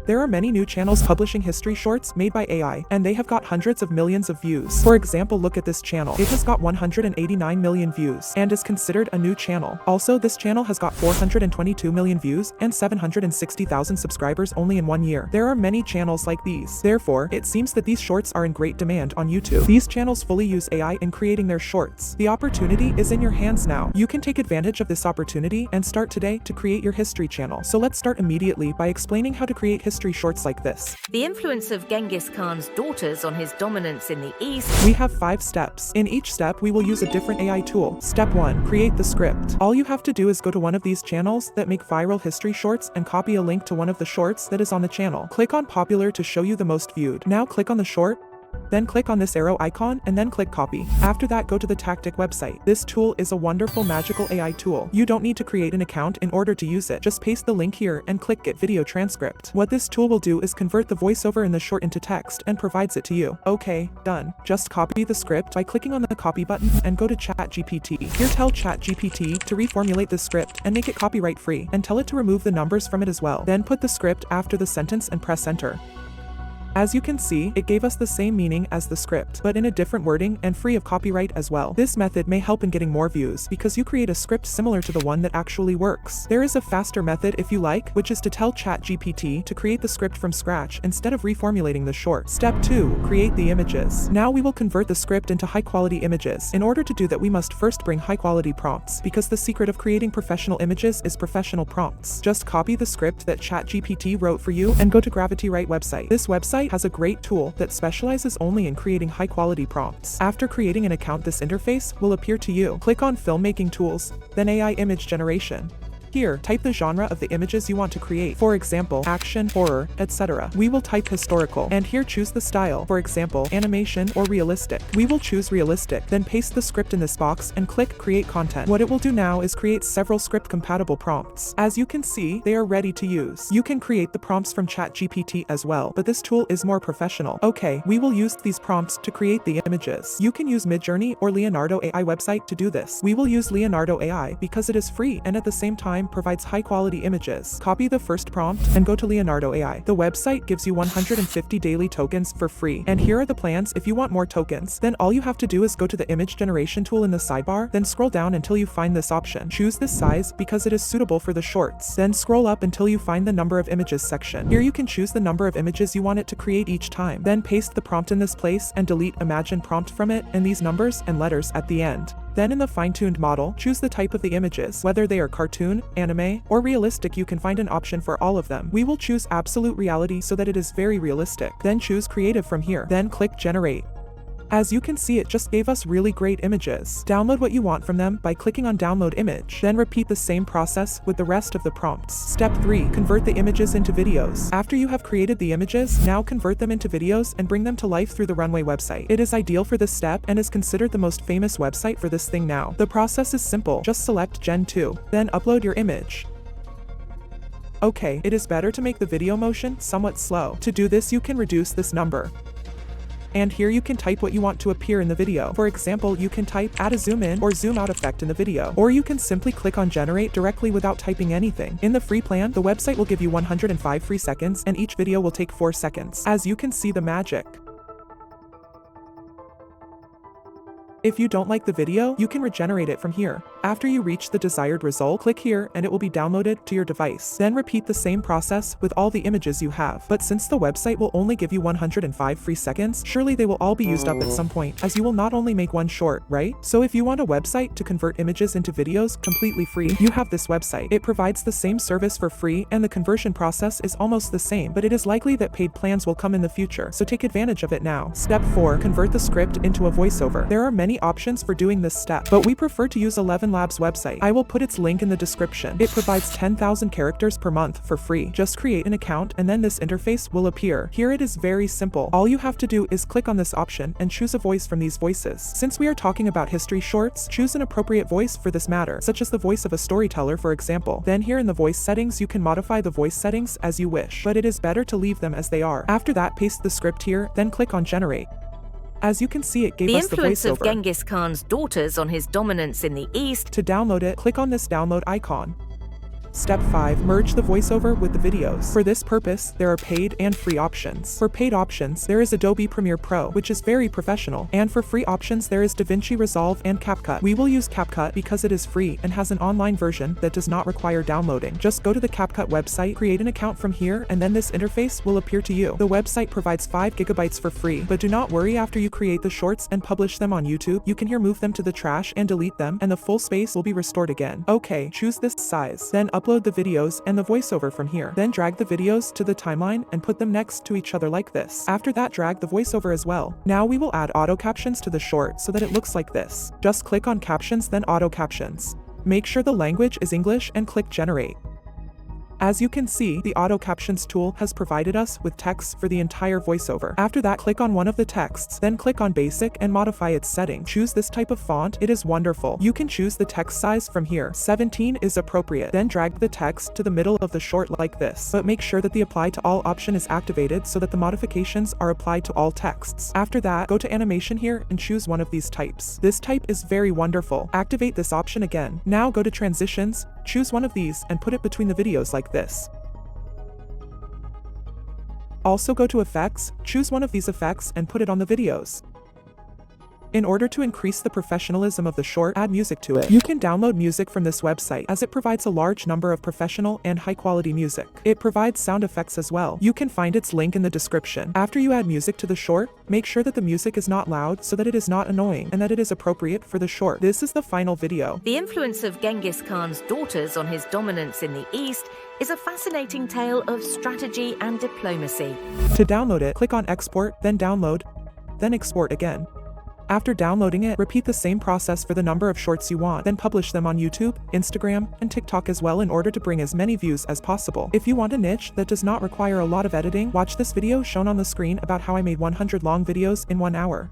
There are many new channels publishing history shorts made by AI, and they have got hundreds of millions of views. For example, look at this channel. It has got 189 million views and is considered a new channel. Also, this channel has got 422 million views and 760,000 subscribers only in 1 year. There are many channels like these. Therefore, it seems that these shorts are in great demand on YouTube. These channels fully use AI in creating their shorts. The opportunity is in your hands now. You can take advantage of this opportunity and start today to create your history channel. So let's start immediately by explaining how to create history shorts like this. The influence of Genghis Khan's daughters on his dominance in the East. We have 5 steps. In each step, we will use a different AI tool. Step 1. Create the script. All you have to do is go to one of these channels that make viral history shorts and copy a link to one of the shorts that is on the channel. Click on popular to show you the most viewed. Now click on the short. Then click on this arrow icon and then click copy. After that, go to the Tactiq website. This tool is a wonderful magical AI tool. You don't need to create an account in order to use it. Just paste the link here and click get video transcript. What this tool will do is convert the voiceover in the short into text and provides it to you. Okay, done. Just copy the script by clicking on the copy button and go to Chatgpt. Here tell Chatgpt to reformulate the script and make it copyright free, and tell it to remove the numbers from it as well. Then put the script after the sentence and press enter. As you can see, it gave us the same meaning as the script, but in a different wording and free of copyright as well. This method may help in getting more views because you create a script similar to the one that actually works. There is a faster method if you like, which is to tell Chatgpt to create the script from scratch instead of reformulating the short. Step 2. Create the images. Now we will convert the script into high-quality images. In order to do that, we must first bring high-quality prompts, because the secret of creating professional images is professional prompts. Just copy the script that Chatgpt wrote for you and go to Gravitywrite website. This website has a great tool that specializes only in creating high-quality prompts. After creating an account, this interface will appear to you. Click on Filmmaking Tools, then AI Image Generation. Here, type the genre of the images you want to create. For example, action, horror, etc. We will type historical, and here choose the style. For example, animation or realistic. We will choose realistic, then paste the script in this box and click Create Content. What it will do now is create several script-compatible prompts. As you can see, they are ready to use. You can create the prompts from Chatgpt as well, but this tool is more professional. Okay, we will use these prompts to create the images. You can use Midjourney or Leonardoai website to do this. We will use Leonardoai because it is free and at the same time provides high-quality images. Copy the first prompt and go to Leonardoai. The website gives you 150 daily tokens for free, and here are the plans if you want more tokens. Then all you have to do is go to the image generation tool in the sidebar, then scroll down until you find this option. Choose this size because it is suitable for the shorts. Then scroll up until you find the number of images section. Here you can choose the number of images you want it to create each time. Then paste the prompt in this place and delete imagine prompt from it and these numbers and letters at the end. Then in the fine-tuned model, choose the type of the images, whether they are cartoon, anime, or realistic. You can find an option for all of them. We will choose absolute reality so that it is very realistic. Then choose creative from here. Then click generate. As you can see, it just gave us really great images. Download what you want from them by clicking on download image. Then repeat the same process with the rest of the prompts. Step 3. Convert the images into videos. After you have created the images, now convert them into videos and bring them to life through the Runway website. It is ideal for this step and is considered the most famous website for this thing now. The process is simple. Just select Gen 2. Then upload your image. Okay, it is better to make the video motion somewhat slow. To do this, you can reduce this number. And here you can type what you want to appear in the video. For example, you can type add a zoom in or zoom out effect in the video. Or you can simply click on generate directly without typing anything. In the free plan, the website will give you 105 free seconds and each video will take 4 seconds. As you can see the magic. If you don't like the video, you can regenerate it from here. After you reach the desired result, click here and it will be downloaded to your device. Then repeat the same process with all the images you have. But since the website will only give you 105 free seconds, surely they will all be used up at some point, as you will not only make one short, right? So if you want a website to convert images into videos completely free, you have this website. It provides the same service for free and the conversion process is almost the same, but it is likely that paid plans will come in the future, so take advantage of it now. Step 4. Convert the script into a voiceover. There are many options for doing this step, but we prefer to use Elevenlabs website. I will put its link in the description. It provides 10,000 characters per month for free. Just create an account and then this interface will appear. Here it is very simple. All you have to do is click on this option and choose a voice from these voices. Since we are talking about history shorts, choose an appropriate voice for this matter, such as the voice of a storyteller, for example. Then here in the voice settings, you can modify the voice settings as you wish, but it is better to leave them as they are. After that, paste the script here, then click on generate. As you can see, it gave us the voiceover. The influence of Genghis Khan's daughters on his dominance in the East. To download it, click on this download icon. Step 5. Merge the voiceover with the videos. For this purpose, there are paid and free options. For paid options, there is Adobe Premiere Pro, which is very professional, and for free options there is DaVinci Resolve and Capcut. We will use Capcut because it is free and has an online version that does not require downloading. Just go to the Capcut website, create an account from here, and then this interface will appear to you. The website provides 5 GB for free, but do not worry, after you create the shorts and publish them on YouTube, you can here move them to the trash and delete them, and the full space will be restored again. Okay, choose this size. Then upload the videos and the voiceover from here. Then drag the videos to the timeline and put them next to each other like this. After that, drag the voiceover as well. Now we will add auto captions to the short so that it looks like this. Just click on captions, then auto captions. Make sure the language is English and click generate. As you can see, the auto captions tool has provided us with text for the entire voiceover. After that, click on one of the texts, then click on basic and modify its setting. Choose this type of font, it is wonderful. You can choose the text size from here. 17 is appropriate. Then drag the text to the middle of the short like this, but make sure that the apply to all option is activated so that the modifications are applied to all texts. After that, go to animation here and choose one of these types. This type is very wonderful. Activate this option again. Now go to transitions, choose one of these and put it between the videos like this. Also go to effects, choose one of these effects and put it on the videos. In order to increase the professionalism of the short, add music to it. You can download music from this website as it provides a large number of professional and high-quality music. It provides sound effects as well. You can find its link in the description. After you add music to the short, make sure that the music is not loud so that it is not annoying and that it is appropriate for the short. This is the final video. The influence of Genghis Khan's daughters on his dominance in the East is a fascinating tale of strategy and diplomacy. To download it, click on export, then download, then export again. After downloading it, repeat the same process for the number of shorts you want, then publish them on YouTube, Instagram, and TikTok as well in order to bring as many views as possible. If you want a niche that does not require a lot of editing, watch this video shown on the screen about how I made 100 long videos in 1 hour.